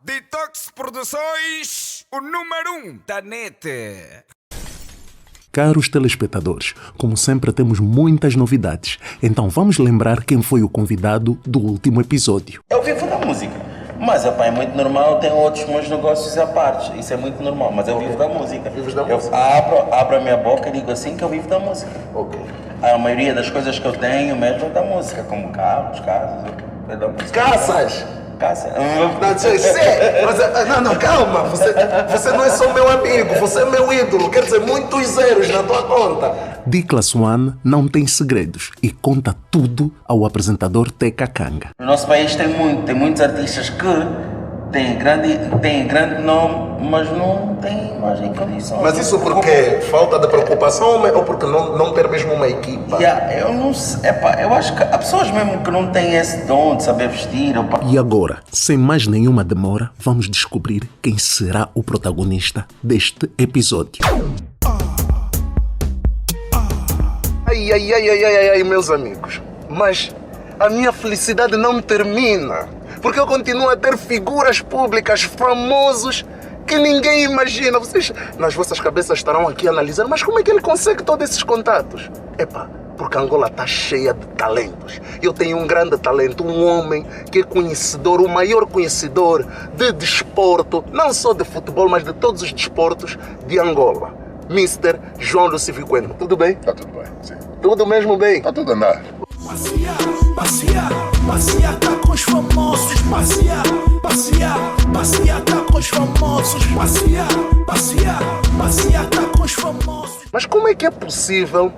Detox Produções, o número 1 da net. Caros telespectadores, como sempre temos muitas novidades, então vamos lembrar quem foi o convidado do último episódio. Eu vivo da música, mas é muito normal, tenho outros meus negócios à parte, isso é muito normal, mas eu vivo da música. Vives da Eu música? abro a minha boca e digo assim que eu vivo da música. Ok. A maioria das coisas que eu tenho mesmo é da música, como carros, casas, é da música. Caças! Caça. Não, calma. Você não é só meu amigo, você é meu ídolo. Quer dizer, muitos zeros na tua conta. Diclas One não tem segredos e conta tudo ao apresentador Teca Kanga. No nosso país tem muitos artistas que têm grande nome, mas não têm imagem em condições. Mas isso porque falta de preocupação ou porque não ter mesmo uma equipa? Eu não sei, eu acho que há pessoas mesmo que não têm esse dom de saber vestir. E agora, sem mais nenhuma demora, vamos descobrir quem será o protagonista deste episódio. Ai, meus amigos. Mas a minha felicidade não termina. Porque eu continuo a ter figuras públicas, famosos, que ninguém imagina. Vocês, nas vossas cabeças, estarão aqui a analisar, mas como é que ele consegue todos esses contatos? Porque Angola está cheia de talentos. Eu tenho um grande talento, um homem que é conhecedor, o maior conhecedor de desporto, não só de futebol, mas de todos os desportos de Angola. Mr. João Lucívio Bueno. Tudo bem? Tá tudo bem, sim. Tudo mesmo bem? Tá tudo a andar. Passear tá com os famosos. Passear tá com os famosos. Passear tá com os famosos. Mas como é que é possível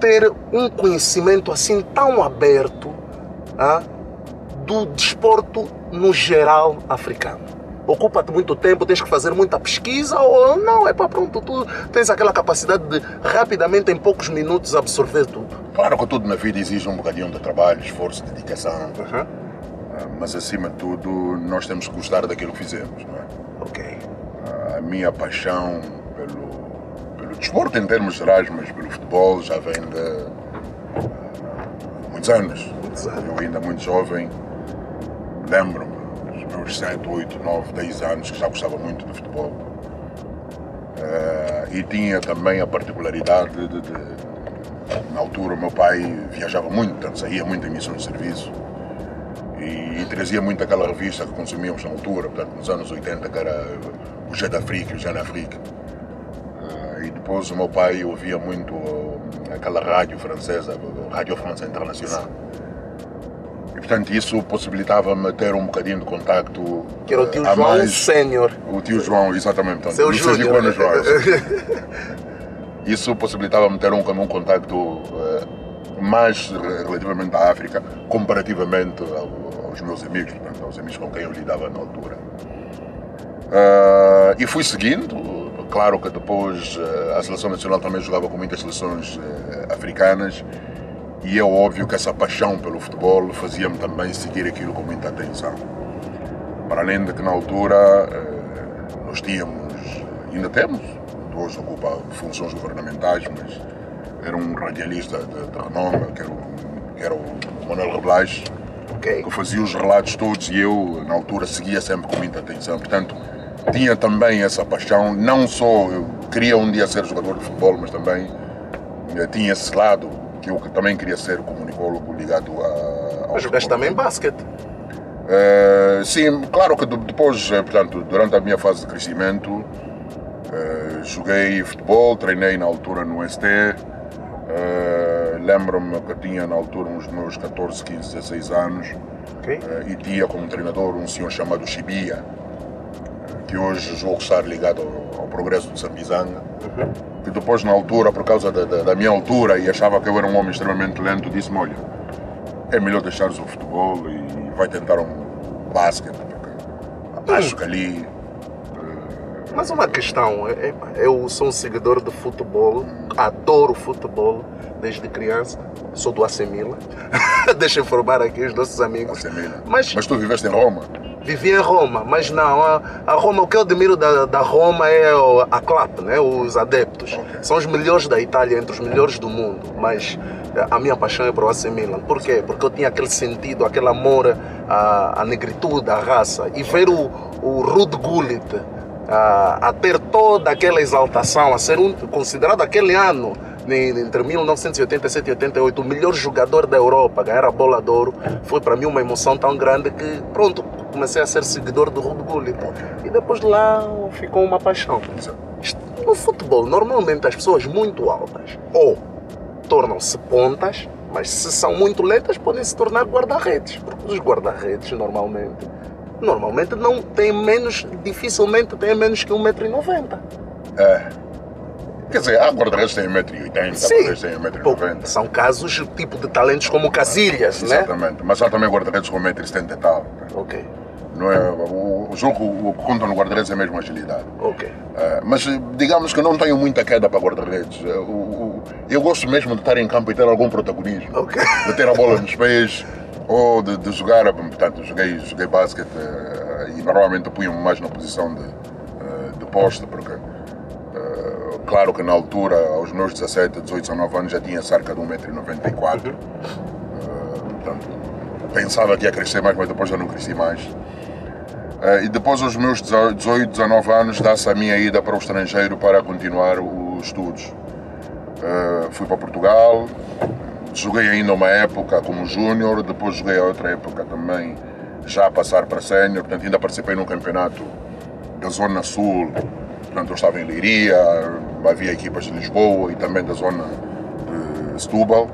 ter um conhecimento assim tão aberto do desporto no geral africano? Ocupa-te muito tempo, tens que fazer muita pesquisa ou não? Pronto, tu tens aquela capacidade de rapidamente, em poucos minutos, absorver tudo. Claro que tudo na vida exige um bocadinho de trabalho, esforço, dedicação. Mas acima de tudo, nós temos que gostar daquilo que fizemos, não é? Ok. A minha paixão pelo desporto em termos gerais, mas pelo futebol já vem de muitos anos. Eu ainda muito jovem, lembro-me dos meus 7, 8, 9, 10 anos que já gostava muito de futebol. E tinha também a particularidade na altura o meu pai viajava muito, portanto saía muito em missões de serviço e trazia muito aquela revista que consumíamos na altura, portanto nos anos 80, que era o Jeune d'Afrique, o Jeune Afrique. E depois o meu pai ouvia muito aquela rádio francesa, Rádio France Internacional. E portanto isso possibilitava-me ter um bocadinho de contacto. Que era o tio João Sénior. O tio João, exatamente. Portanto, Seu Júnior. Isso possibilitava-me ter um contacto mais relativamente à África, comparativamente aos meus amigos, portanto, aos amigos com quem eu lidava na altura. E fui seguindo. Claro que depois a Seleção Nacional também jogava com muitas seleções africanas e é óbvio que essa paixão pelo futebol fazia-me também seguir aquilo com muita atenção. Para além de que na altura nós tínhamos, ainda temos, hoje ocupa funções governamentais, mas era um radialista de renome, que era o Manuel Reblaes, que fazia os relatos todos e eu, na altura, seguia sempre com muita atenção. Portanto, tinha também essa paixão, não só eu queria um dia ser jogador de futebol, mas também tinha esse lado, que eu também queria ser comunicólogo ligado ao Mas jogaste também basquete? Sim, claro que depois, portanto, durante a minha fase de crescimento, joguei futebol, treinei na altura no ST, lembro-me que tinha na altura uns meus 14, 15, 16 anos, e tinha como treinador um senhor chamado Chibia, que hoje julgo estar ligado ao Progresso de Sambizanga, que depois na altura, por causa da minha altura, e achava que eu era um homem extremamente lento, disse-me, olha, é melhor deixares o futebol e vai tentar um basquete, porque acho que ali... Mas uma questão, eu sou um seguidor de futebol, adoro futebol desde criança, sou do AC Milan, deixa eu informar aqui os nossos amigos. Mas tu viveste em Roma? Vivi em Roma, mas não, a Roma, o que eu admiro da Roma é a CLAP, né? Os adeptos. São os melhores da Itália, entre os melhores do mundo, mas a minha paixão é para o AC Milan. Por quê? Porque eu tinha aquele sentido, aquele amor à negritude, à raça. E ver o Ruud Gullit a ter toda aquela exaltação, a ser considerado aquele ano, entre 1987 e 88, o melhor jogador da Europa, ganhar a bola de ouro, foi para mim uma emoção tão grande que, pronto, comecei a ser seguidor do Ruud Gullit. E depois de lá ficou uma paixão. No futebol, normalmente as pessoas muito altas ou tornam-se pontas, mas se são muito lentas podem se tornar guarda-redes. Porque os guarda-redes normalmente não têm menos, dificilmente têm menos que 1,90 m. Quer dizer, há guarda-redes que têm 1,80 m, guarda-redes têm 1,90 m. São casos tipo de talentos como Casillas, né? Exatamente, mas há também guarda-redes com 1,70 m e tal. Ok. Não é, o jogo, o que conta no guarda-redes é mesmo agilidade. Ok. Mas digamos que eu não tenho muita queda para guarda-redes. Eu gosto mesmo de estar em campo e ter algum protagonismo. Ok. De ter a bola nos pés ou de jogar. Portanto, joguei basquete e normalmente punha-me mais na posição de poste, porque claro que na altura, aos meus 17, 18, 19 anos, já tinha cerca de 1,94 m. Portanto, pensava que ia crescer mais, mas depois já não cresci mais. E depois, aos meus 18, 19 anos, dá-se a minha ida para o estrangeiro para continuar os estudos. Fui para Portugal, joguei ainda uma época como júnior, depois joguei a outra época também, já a passar para sénior, portanto ainda participei num campeonato da Zona Sul, portanto eu estava em Leiria, havia equipas de Lisboa e também da zona de Setúbal.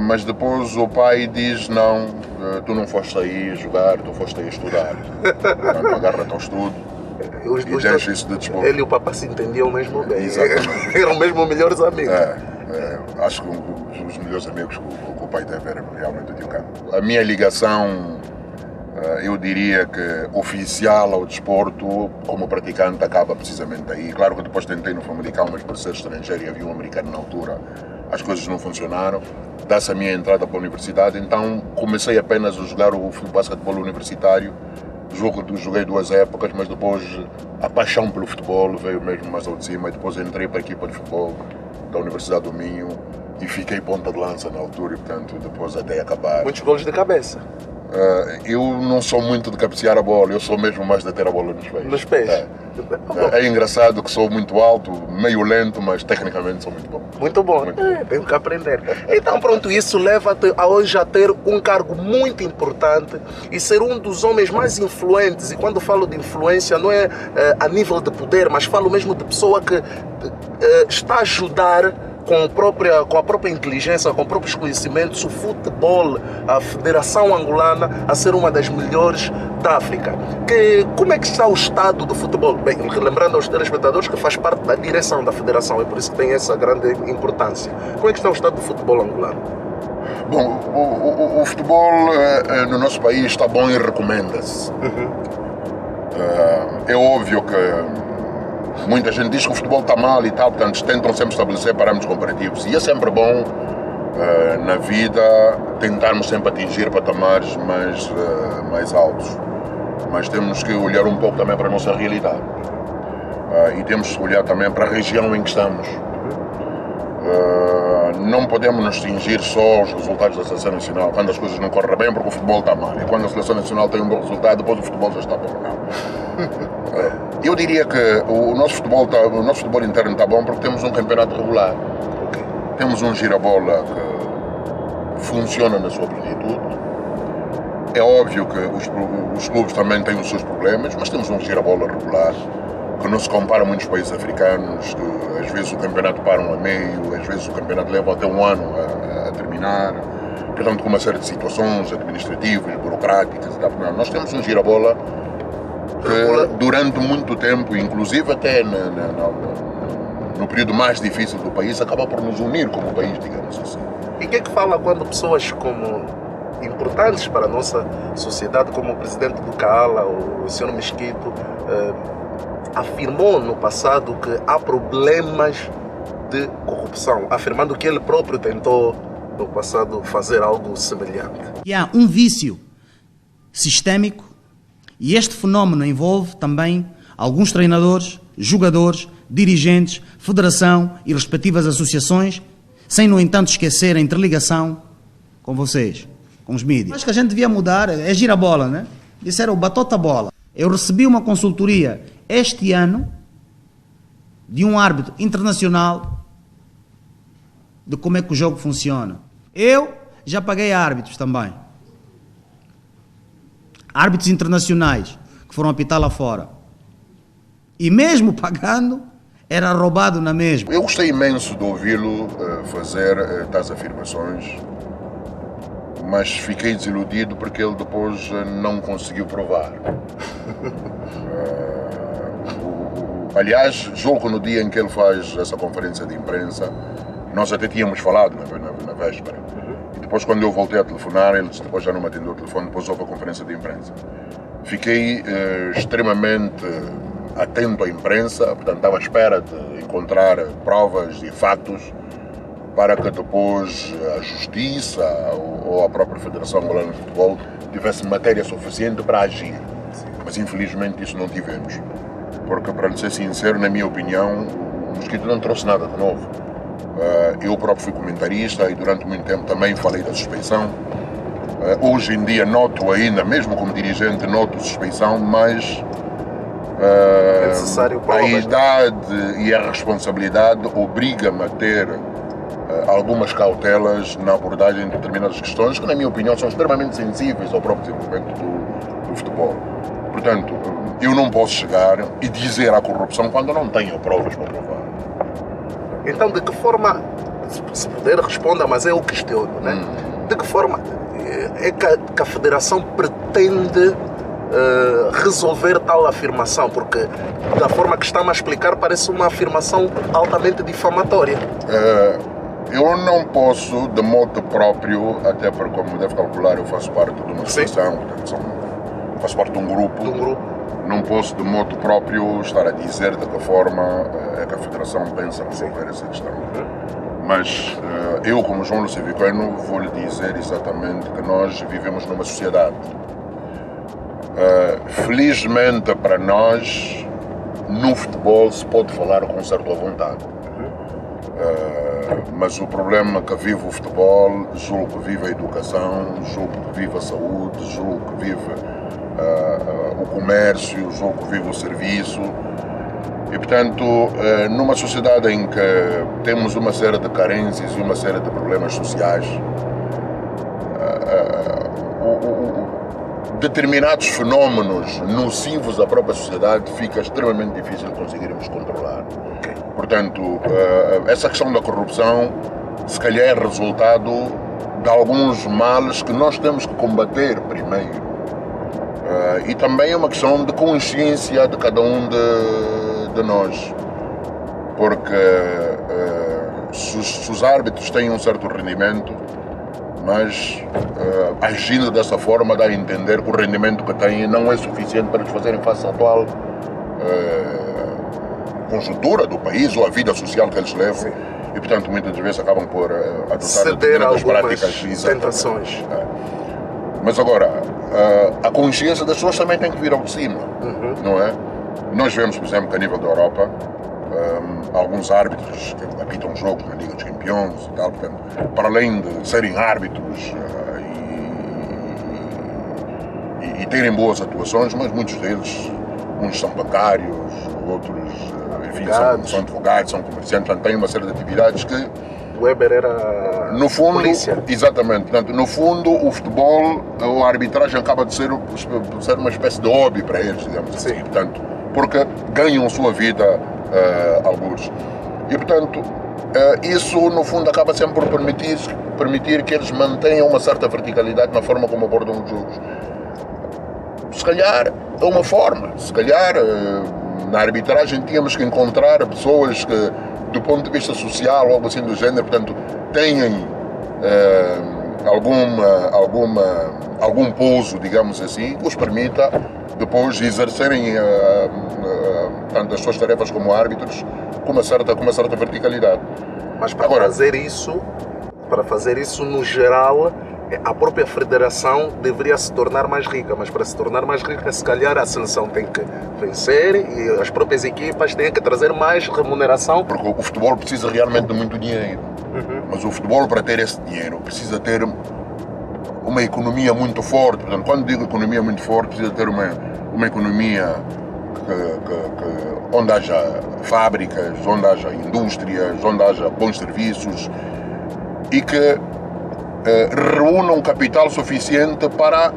Mas depois o pai diz, não, tu não foste aí jogar, tu foste aí estudar. Portanto, agarra-te ao estudo e deixa isso de desporto. Ele e o papai se entendiam mesmo bem. Exatamente. Eram mesmo melhores amigos. Acho que os melhores amigos que o pai teve era realmente o tio Cano. A minha ligação, eu diria que oficial ao desporto, como praticante, acaba precisamente aí. Claro que depois tentei no Famalicão, mas por ser estrangeiro e havia um americano na altura, as coisas não funcionaram. Dá-se a minha entrada para a universidade, então comecei apenas a jogar o basquetebol universitário. Joguei 2 épocas, mas depois a paixão pelo futebol veio mesmo mais ao de cima. E depois entrei para a equipa de futebol da Universidade do Minho e fiquei ponta de lança na altura e, portanto, depois até acabar. Muitos golos de cabeça. Eu não sou muito de cabecear a bola, eu sou mesmo mais de ter a bola nos pés. Nos pés? É engraçado que sou muito alto, meio lento, mas tecnicamente sou muito bom. Muito bom. Tenho que aprender. Então pronto, isso leva-te a hoje a ter um cargo muito importante e ser um dos homens mais influentes. E quando falo de influência não é a nível de poder, mas falo mesmo de pessoa que está a ajudar com a própria inteligência, com próprios conhecimentos, o futebol, a Federação Angolana, a ser uma das melhores da África. Como é que está o estado do futebol? Bem, lembrando aos telespectadores que faz parte da direção da Federação, é por isso que tem essa grande importância. Como é que está o estado do futebol angolano? Bom, o futebol no nosso país está bom e recomenda-se. É óbvio que muita gente diz que o futebol está mal e tal, portanto tentam sempre estabelecer parâmetros comparativos. E é sempre bom, na vida, tentarmos sempre atingir patamares mais altos. Mas temos que olhar um pouco também para a nossa realidade. E temos que olhar também para a região em que estamos. Não podemos nos cingir só aos resultados da Seleção Nacional quando as coisas não correm bem, porque o futebol está mal. E quando a Seleção Nacional tem um bom resultado, depois o futebol já está bom. Não. Eu diria que o nosso futebol interno está bom porque temos um campeonato regular. Temos um girabola que funciona na sua plenitude. É óbvio que os clubes também têm os seus problemas, mas temos um girabola regular que não se compara a muitos países africanos, que às vezes o campeonato para a meio, às vezes o campeonato leva até um ano a terminar, portanto com uma série de situações administrativas, burocráticas e tal. Nós temos um girabola que durante muito tempo, inclusive até no período mais difícil do país, acaba por nos unir como país, digamos assim. E o que é que fala quando pessoas importantes para a nossa sociedade, como o presidente do CAALA, o Sr. Mesquito, afirmou no passado que há problemas de corrupção, afirmando que ele próprio tentou no passado fazer algo semelhante? E há um vício sistémico e este fenómeno envolve também alguns treinadores, jogadores, dirigentes, federação e respectivas associações sem, no entanto, esquecer a interligação com vocês, com os mídias. Acho que a gente devia mudar, é gira a bola, né? Disseram o batota bola. Eu recebi uma consultoria este ano de um árbitro internacional de como é que o jogo funciona. Eu já paguei árbitros também. Árbitros internacionais que foram apitar lá fora. E mesmo pagando, era roubado na mesma. Eu gostei imenso de ouvi-lo fazer tais afirmações, mas fiquei desiludido porque ele depois não conseguiu provar. Aliás, julgo que no dia em que ele faz essa conferência de imprensa, nós até tínhamos falado na véspera. E depois, quando eu voltei a telefonar, ele depois já não me atendeu o telefone, depois houve a conferência de imprensa. Fiquei extremamente atento à imprensa, portanto estava à espera de encontrar provas e fatos para que depois a Justiça ou a própria Federação Angolana de Futebol tivesse matéria suficiente para agir. Mas infelizmente isso não tivemos. Porque, para lhe ser sincero, na minha opinião, o Mosquito não trouxe nada de novo. Eu próprio fui comentarista e durante muito tempo também falei da suspeição. Hoje em dia noto ainda, mesmo como dirigente, noto suspeição, mas É necessário a provas, idade e a responsabilidade obriga-me a ter algumas cautelas na abordagem de determinadas questões que, na minha opinião, são extremamente sensíveis ao próprio desenvolvimento do futebol. Portanto, eu não posso chegar e dizer à corrupção quando não tenho provas para provar. Então, de que forma, se puder responda, mas eu questiono, né? De que forma é que a Federação pretende resolver tal afirmação? Porque, da forma que está-me a explicar, parece uma afirmação altamente difamatória. Eu não posso, de modo próprio, até porque, como deve calcular, eu faço parte de uma associação, portanto, faço parte de um grupo. Não posso, de modo próprio, estar a dizer de que forma é que a Federação pensa resolver essa questão. Mas eu, como João Lucivicano, vou lhe dizer exatamente que nós vivemos numa sociedade. Felizmente para nós, no futebol se pode falar com certa vontade. Mas o problema que vive o futebol, julgo que vive a educação, julgo que vive a saúde, julgo que vive o comércio, julgo que vive o serviço. E, portanto, numa sociedade em que temos uma série de carências e uma série de problemas sociais, determinados fenómenos nocivos à própria sociedade fica extremamente difícil de conseguirmos controlar. Portanto, essa questão da corrupção, se calhar é resultado de alguns males que nós temos que combater primeiro. E também é uma questão de consciência de cada um de nós. Porque se os árbitros têm um certo rendimento, mas agindo dessa forma dá a entender que o rendimento que têm não é suficiente para eles fazerem face à atual conjuntura do país ou a vida social que eles levam. E, portanto, muitas vezes acabam por adotar determinadas práticas. Tentações. Mas agora, a consciência das pessoas também tem que vir ao de cima, não é? Nós vemos, por exemplo, que a nível da Europa, alguns árbitros que apitam jogos na Liga dos Campeões e tal, portanto, para além de serem árbitros e terem boas atuações, mas muitos deles, uns são bancários, outros, enfim, são advogados, são comerciantes, portanto, têm uma série de atividades que Weber era no fundo, polícia. Exatamente. Portanto, no fundo, o futebol, a arbitragem acaba de ser uma espécie de hobby para eles, digamos assim. Portanto, porque ganham a sua vida alguns. E, portanto, isso, no fundo, acaba sempre por permitir que eles mantenham uma certa verticalidade na forma como abordam os jogos. Se calhar, é uma forma. Se calhar, na arbitragem, tínhamos que encontrar pessoas que, do ponto de vista social ou algo assim do género, portanto, tenham algum pouso, digamos assim, que os permita depois exercerem tanto as suas tarefas como árbitros com uma certa verticalidade. Mas para fazer isso no geral, a própria federação deveria se tornar mais rica, mas para se tornar mais rica, se calhar a seleção tem que vencer e as próprias equipas têm que trazer mais remuneração. Porque o futebol precisa realmente de muito dinheiro. Mas o futebol, para ter esse dinheiro, precisa ter uma economia muito forte. Portanto, quando digo economia muito forte, precisa ter uma economia onde haja fábricas, onde haja indústrias, onde haja bons serviços e que reúna um capital suficiente para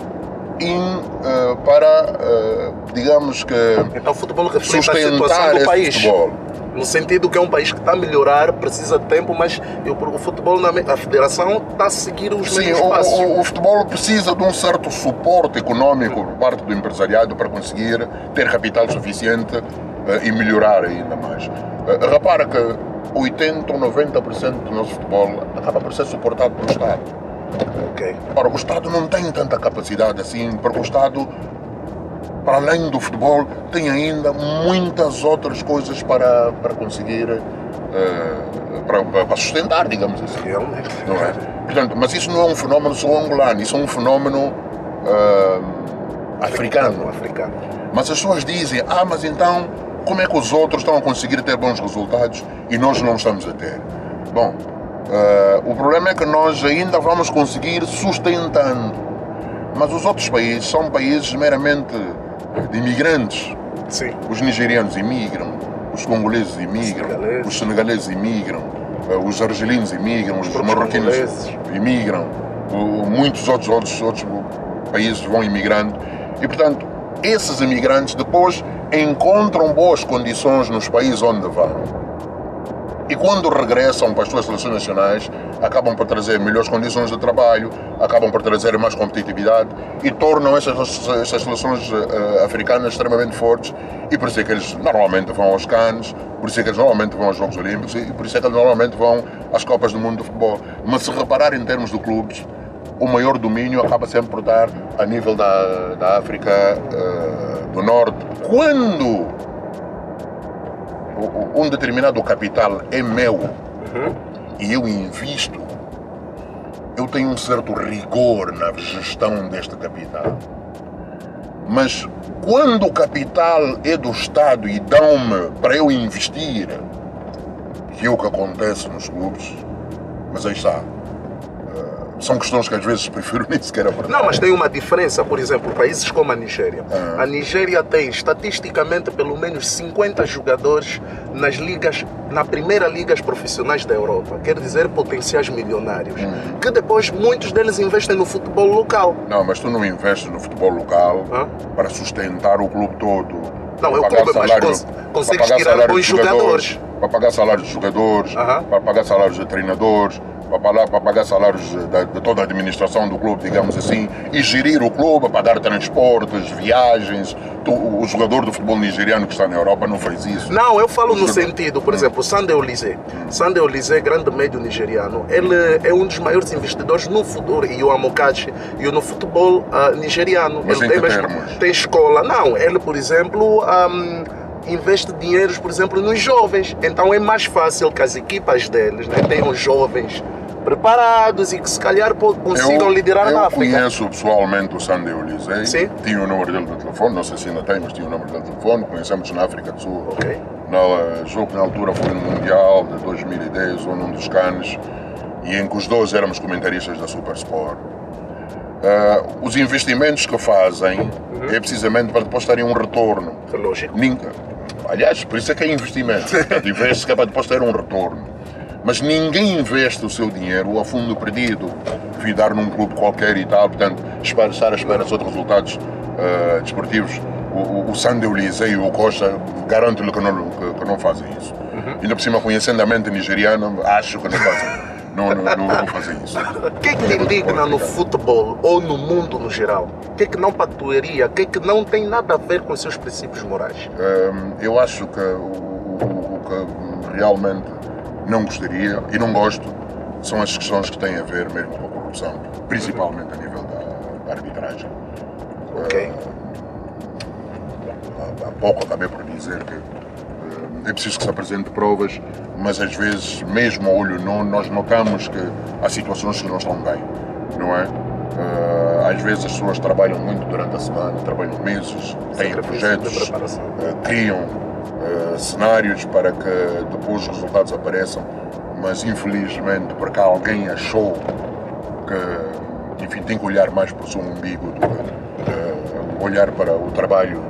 digamos que Então o futebol reflete a situação sustentar do esse país. futebol. No sentido que é um país que está a melhorar, precisa de tempo, mas o futebol, a federação está a seguir os Sim, mesmos passos. o futebol precisa de um certo suporte econômico por parte do empresariado para conseguir ter capital suficiente e melhorar ainda mais. Repara que 80 ou 90% do nosso futebol acaba por ser suportado pelo Estado. Ok. Ora, o Estado não tem tanta capacidade assim, porque o Estado, para além do futebol, tem ainda muitas outras coisas para conseguir, para sustentar, digamos assim. Realmente. Não é? Portanto, mas isso não é um fenómeno só angolano, isso é um fenómeno africano. Africano. Mas as pessoas dizem, mas então, como é que os outros estão a conseguir ter bons resultados e nós não estamos a ter? Bom, o problema é que nós ainda vamos conseguir sustentando, mas os outros países são países meramente de imigrantes. Sim. Os nigerianos imigram, os congoleses imigram, os senegaleses imigram, os argelinos imigram, os marroquinos imigram, muitos outros países vão imigrando e, portanto, esses imigrantes depois encontram boas condições nos países onde vão. E quando regressam para as suas seleções nacionais, acabam por trazer melhores condições de trabalho, acabam por trazer mais competitividade e tornam essas seleções africanas extremamente fortes. E por isso é que eles normalmente vão aos Cannes, por isso é que eles normalmente vão aos Jogos Olímpicos e por isso é que eles normalmente vão às Copas do Mundo de Futebol. Mas se reparar em termos de clubes, o maior domínio acaba sempre por estar a nível da África do Norte. Quando um determinado capital é meu e eu invisto, eu tenho um certo rigor na gestão deste capital. Mas quando o capital é do Estado e dão-me para eu investir, que é o que acontece nos clubes, mas aí está. São questões que às vezes prefiro nem sequer abordar. Não, mas tem uma diferença, por exemplo, países como a Nigéria. A Nigéria tem, estatisticamente, pelo menos 50 jogadores na primeira ligas profissionais da Europa. Quer dizer, potenciais milionários. Que depois muitos deles investem no futebol local. Não, mas tu não investes no futebol local para sustentar o clube todo. Não, é o clube, mas consegues tirar bons jogadores. Para pagar salários de jogadores, para pagar salários de treinadores, para pagar salários de toda a administração do clube, digamos assim, e gerir o clube, pagar transportes, viagens. O jogador do futebol nigeriano que está na Europa não faz isso. Não, eu falo no sentido, por exemplo, Sunday Olise. Sunday Olise, grande médio nigeriano, ele é um dos maiores investidores no futuro, e o Amokachi, e no futebol nigeriano. Mas ele em tem escola. Não, ele, por exemplo, investe dinheiros, por exemplo, nos jovens. Então é mais fácil que as equipas deles, né, tenham jovens preparados e que se calhar consigam liderar na África. Eu conheço pessoalmente o Sunday Olise. Sim. Tinha o número dele no telefone, não sei se ainda tem, mas tinha o número dele no telefone. Conhecemos na África do Sul. Ok. Jogo que na altura foi no Mundial de 2010 ou num dos Cannes, e em que os dois éramos comentaristas da Supersport. Os investimentos que fazem é precisamente para depois terem um retorno. Lógico. Aliás, por isso é que é investimento. Portanto, investe que é para depois ter um retorno. Mas ninguém investe o seu dinheiro a fundo perdido, dar num clube qualquer e tal, portanto, estar à espera de outros resultados desportivos. O Sunday Olise e o Costa, garanto-lhe que não fazem isso. Ainda por cima, conhecendo a mente nigeriana, acho que não fazem. Não fazem isso. O que é que lhe indigna no futebol ou no mundo no geral? O que é que não pactuaria? O que é que não tem nada a ver com os seus princípios morais? Eu acho que o que realmente não gostaria e não gosto são as questões que têm a ver mesmo com a corrupção, principalmente a nível da arbitragem. Ok. Há pouco acabei por dizer que é preciso que se apresente provas, mas às vezes, mesmo a olho nu, nós notamos que há situações que não estão bem. não é? Às vezes as pessoas trabalham muito durante a semana, trabalham meses, têm projetos, criam cenários para que depois os resultados apareçam, mas infelizmente porque alguém achou que, enfim, tem que olhar mais para o seu umbigo do que olhar para o trabalho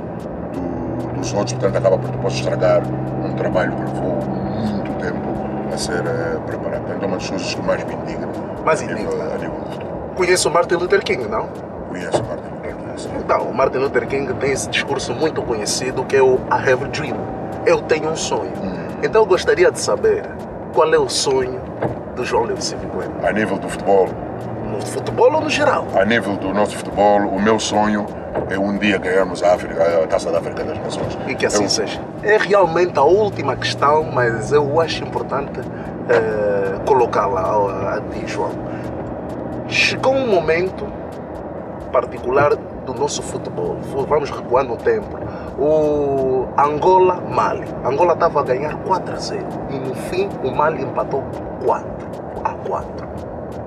dos outros, portanto acaba por depois estragar um trabalho que levou muito tempo a ser preparado. Portanto, é uma das coisas que mais me indigna Mais a nível do futuro. Conhece o Martin Luther King, não? Conheço Martin Luther King, sim. Então, o Martin Luther King tem esse discurso muito conhecido que é o I have a dream. Eu tenho um sonho. Então eu gostaria de saber qual é o sonho do João Lewis Silva Bueno. A nível do futebol, No futebol ou no geral? a nível do nosso futebol, o meu sonho é um dia ganharmos a Taça da África das Nações. E que assim seja. É realmente a última questão, mas eu acho importante colocá-la a ti, João. Chegou um momento particular do nosso futebol. Vamos recuar no tempo. O Angola-Mali. Angola estava a ganhar 4-0 e no fim o Mali empatou 4-4.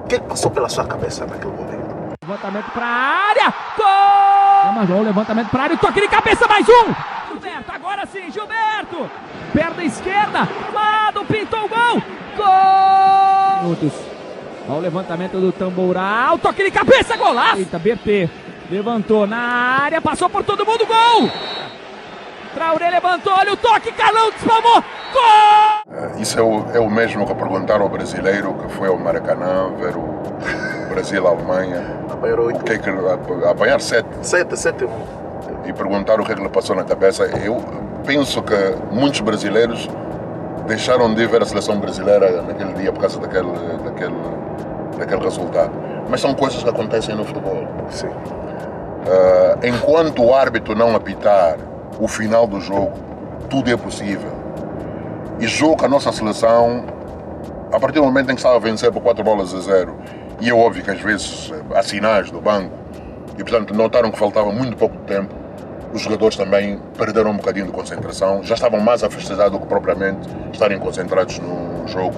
O que passou pela sua cabeça naquele momento? Levantamento para a área. Gol! Mas o levantamento para a área. O toque de cabeça, mais um. Gilberto, agora sim, Gilberto. Perna esquerda. Lado, pintou o gol. Gol! Olha o levantamento do Tambourá. O toque de cabeça, golaço. Eita, BT. Levantou na área, passou por todo mundo. Gol! Traoré levantou, olha o toque. Carlão despalmou. Gol! Isso é o mesmo que perguntar ao brasileiro que foi ao Maracanã ver o Brasil-Alemanha. O que é que apanhar 7 e perguntar o que é que lhe passou na cabeça. Eu penso que muitos brasileiros deixaram de ver a seleção brasileira naquele dia por causa daquele resultado. Mas são coisas que acontecem no futebol. Sim. Enquanto o árbitro não apitar o final do jogo, tudo é possível. E jogo com a nossa seleção, a partir do momento em que estava a vencer por 4-0, e é óbvio que às vezes há sinais do banco, e portanto notaram que faltava muito pouco tempo, os jogadores também perderam um bocadinho de concentração, já estavam mais a festejar do que propriamente estarem concentrados no jogo,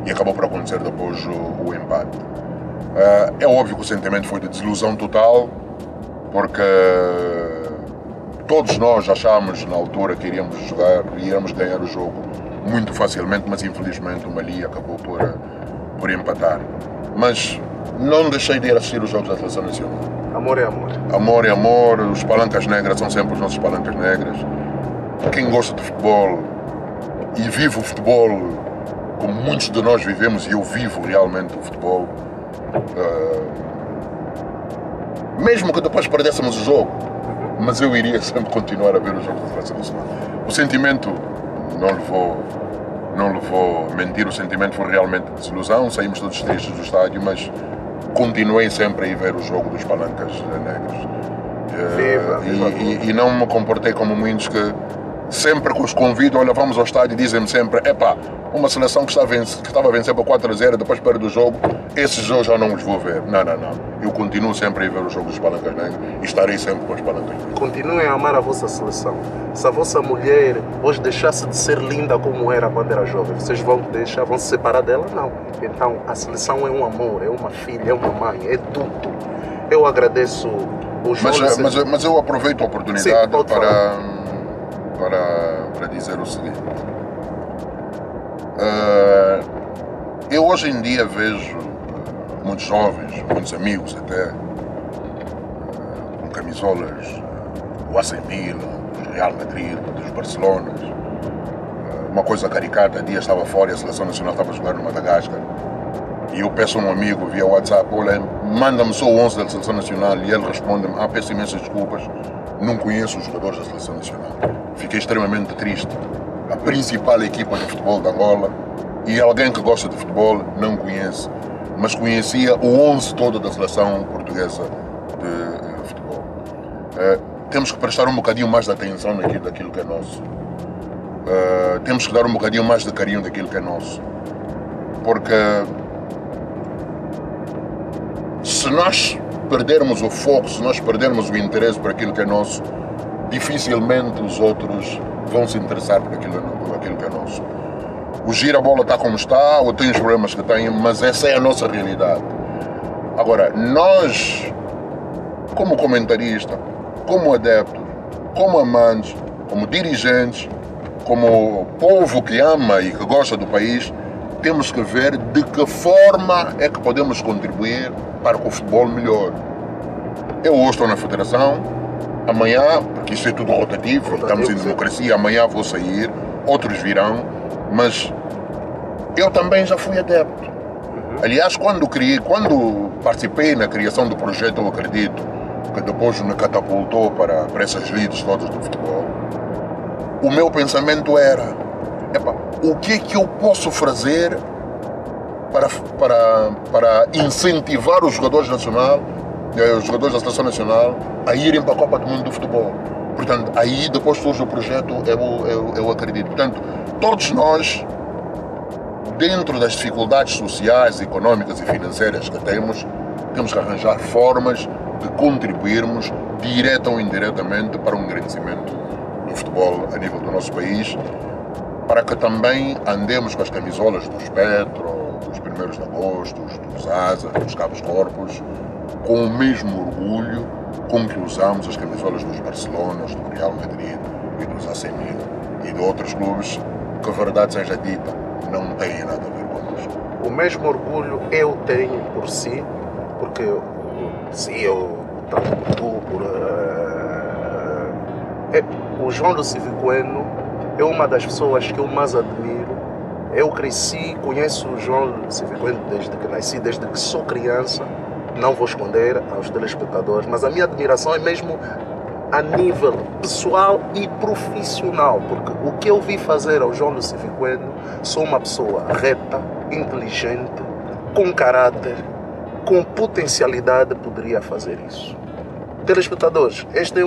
e acabou por acontecer depois o empate. É óbvio que o sentimento foi de desilusão total, porque todos nós achámos na altura que iríamos jogar e iríamos ganhar o jogo muito facilmente, mas infelizmente o Mali acabou por empatar. Mas não deixei de ir assistir os jogos da Seleção Nacional. Amor é amor. Amor é amor, os palancas negras são sempre os nossos palancas negras. Quem gosta de futebol e vive o futebol como muitos de nós vivemos, e eu vivo realmente o futebol, mesmo que depois perdêssemos o jogo, mas eu iria sempre continuar a ver os jogos da Seleção Nacional. O sentimento, não lhe vou mentir, o sentimento foi realmente de desilusão, saímos todos tristes do estádio, mas continuei sempre a ir ver o jogo dos palancas negros. E não me comportei como muitos que sempre que os convido, olha, vamos ao estádio, dizem-me sempre, epá, uma seleção que estava a vencer por 4-0, depois perde o jogo, esses jogos já não os vou ver. Não. Eu continuo sempre a ver os jogos dos palancas negros e estarei sempre com os palancas negros. Continuem a amar a vossa seleção. Se a vossa mulher hoje deixasse de ser linda como era quando era jovem, vocês vão se separar dela? Não. Então, a seleção é um amor, é uma filha, é uma mãe, é tudo. Eu agradeço o João. Mas eu aproveito a oportunidade para dizer o seguinte. Eu hoje em dia vejo muitos jovens, muitos amigos até, com camisolas do AC Milan, do Real Madrid, dos Barcelonas. Uma coisa caricata, um dia estava fora e a Seleção Nacional estava a jogar no Madagascar. E eu peço a um amigo via WhatsApp, olha, manda-me só o 11 da Seleção Nacional, e ele responde-me, peço imensas desculpas, não conheço os jogadores da Seleção Nacional. Fiquei extremamente triste. A principal equipa de futebol de Angola, e alguém que gosta de futebol não conhece, mas conhecia o 11 todo da Seleção Portuguesa de futebol. Temos que prestar um bocadinho mais de atenção daquilo que é nosso. Temos que dar um bocadinho mais de carinho daquilo que é nosso. Porque se nós perdermos o foco, se nós perdermos o interesse por aquilo que é nosso, dificilmente os outros vão se interessar por aquilo que é nosso. O gira-bola está como está, ou tem os problemas que tem, mas essa é a nossa realidade. Agora, nós, como comentarista, como adeptos, como amantes, como dirigentes, como povo que ama e que gosta do país, temos que ver de que forma é que podemos contribuir para que o futebol melhore. Eu hoje estou na federação, amanhã, porque isso é tudo rotativo, estamos em democracia, amanhã vou sair, outros virão, mas eu também já fui adepto. Aliás, quando participei na criação do projeto, eu acredito que depois me catapultou para essas lides todas do futebol, o meu pensamento era, o que é que eu posso fazer para incentivar os jogadores da Seleção Nacional a irem para a Copa do Mundo do Futebol. Portanto, aí depois surge o projeto, eu acredito. Portanto, todos nós, dentro das dificuldades sociais, económicas e financeiras que temos que arranjar formas de contribuirmos direta ou indiretamente para um engrandecimento do futebol a nível do nosso país, para que também andemos com as camisolas dos Petro, dos 1º de Agosto, dos Asa, dos Cabos Corpos, com o mesmo orgulho com que usamos as camisolas dos Barcelonas, do Real Madrid e dos AC Milan e de outros clubes que, verdade seja dita, não têm nada a ver connosco. O mesmo orgulho eu tenho por si, porque se eu o João Lucivic Bueno é uma das pessoas que eu mais admiro. Eu cresci, conheço o João Lucivic Bueno desde que nasci, desde que sou criança. Não vou esconder aos telespectadores, mas a minha admiração é mesmo a nível pessoal e profissional, porque o que eu vi fazer ao João Lucivic Bueno, sou uma pessoa reta, inteligente, com caráter, com potencialidade, poderia fazer isso. Telespectadores, este é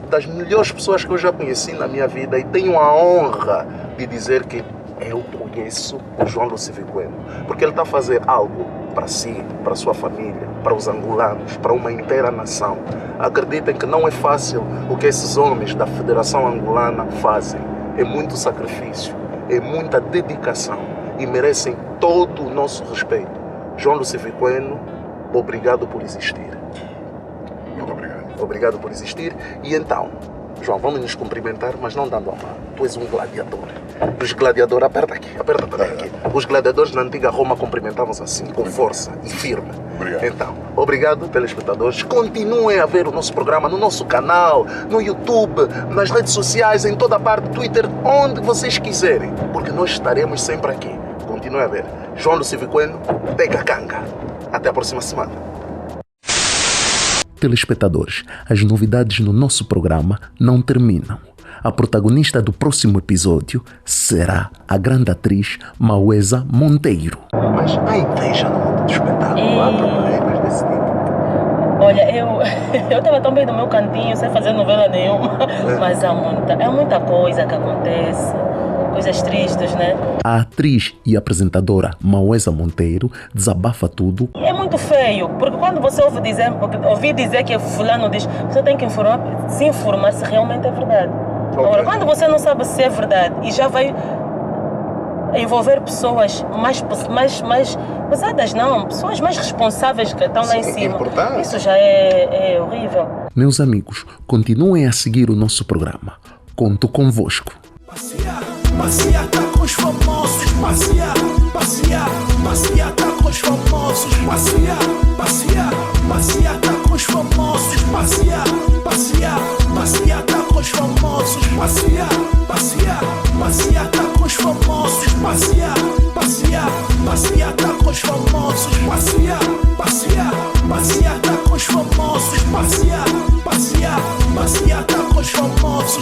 das melhores pessoas que eu já conheci na minha vida e tenho a honra de dizer que eu conheço o João Lucivic Bueno, porque ele está a fazer algo para si, para a sua família, para os angolanos, para uma inteira nação. Acreditem que não é fácil o que esses homens da Federação Angolana fazem. É muito sacrifício, é muita dedicação e merecem todo o nosso respeito. João Lucivic Bueno, obrigado por existir. Muito obrigado. Obrigado por existir. E então, João, vamos nos cumprimentar, mas não dando a mão. Tu és um gladiador. Os gladiadores, aperta também aqui. Os gladiadores na antiga Roma cumprimentavam assim, com força e firme. Obrigado. Então, obrigado, telespectadores. Continuem a ver o nosso programa no nosso canal, no YouTube, nas redes sociais, em toda a parte, Twitter, onde vocês quiserem, porque nós estaremos sempre aqui. Continuem a ver. João Lucivic Bueno, Tega Canga. Até a próxima semana. Telespectadores, as novidades no nosso programa não terminam. A protagonista do próximo episódio será a grande atriz Mauesa Monteiro. Mas há inveja no mundo do espetáculo, há problemas desse tipo. Olha, eu estava tão bem no meu cantinho, sem fazer novela nenhuma, mas há muita coisa que acontece, coisas tristes, né? A atriz e apresentadora Mauesa Monteiro desabafa tudo. É muito feio, porque quando você ouve dizer que fulano diz, você tem que se informar se realmente é verdade. Okay. Agora, quando você não sabe se é verdade e já vai envolver pessoas mais pesadas, não, pessoas mais responsáveis que estão lá em cima. Importante. Isso já é horrível. Meus amigos, continuem a seguir o nosso programa. Conto convosco. Passear tá com os famosos, passear tá com os famosos, passear tá com os famosos, passear tá com os famosos, passear tá com os famosos, passear tá com os famosos, passear tá com os famosos, passear tá com os famosos,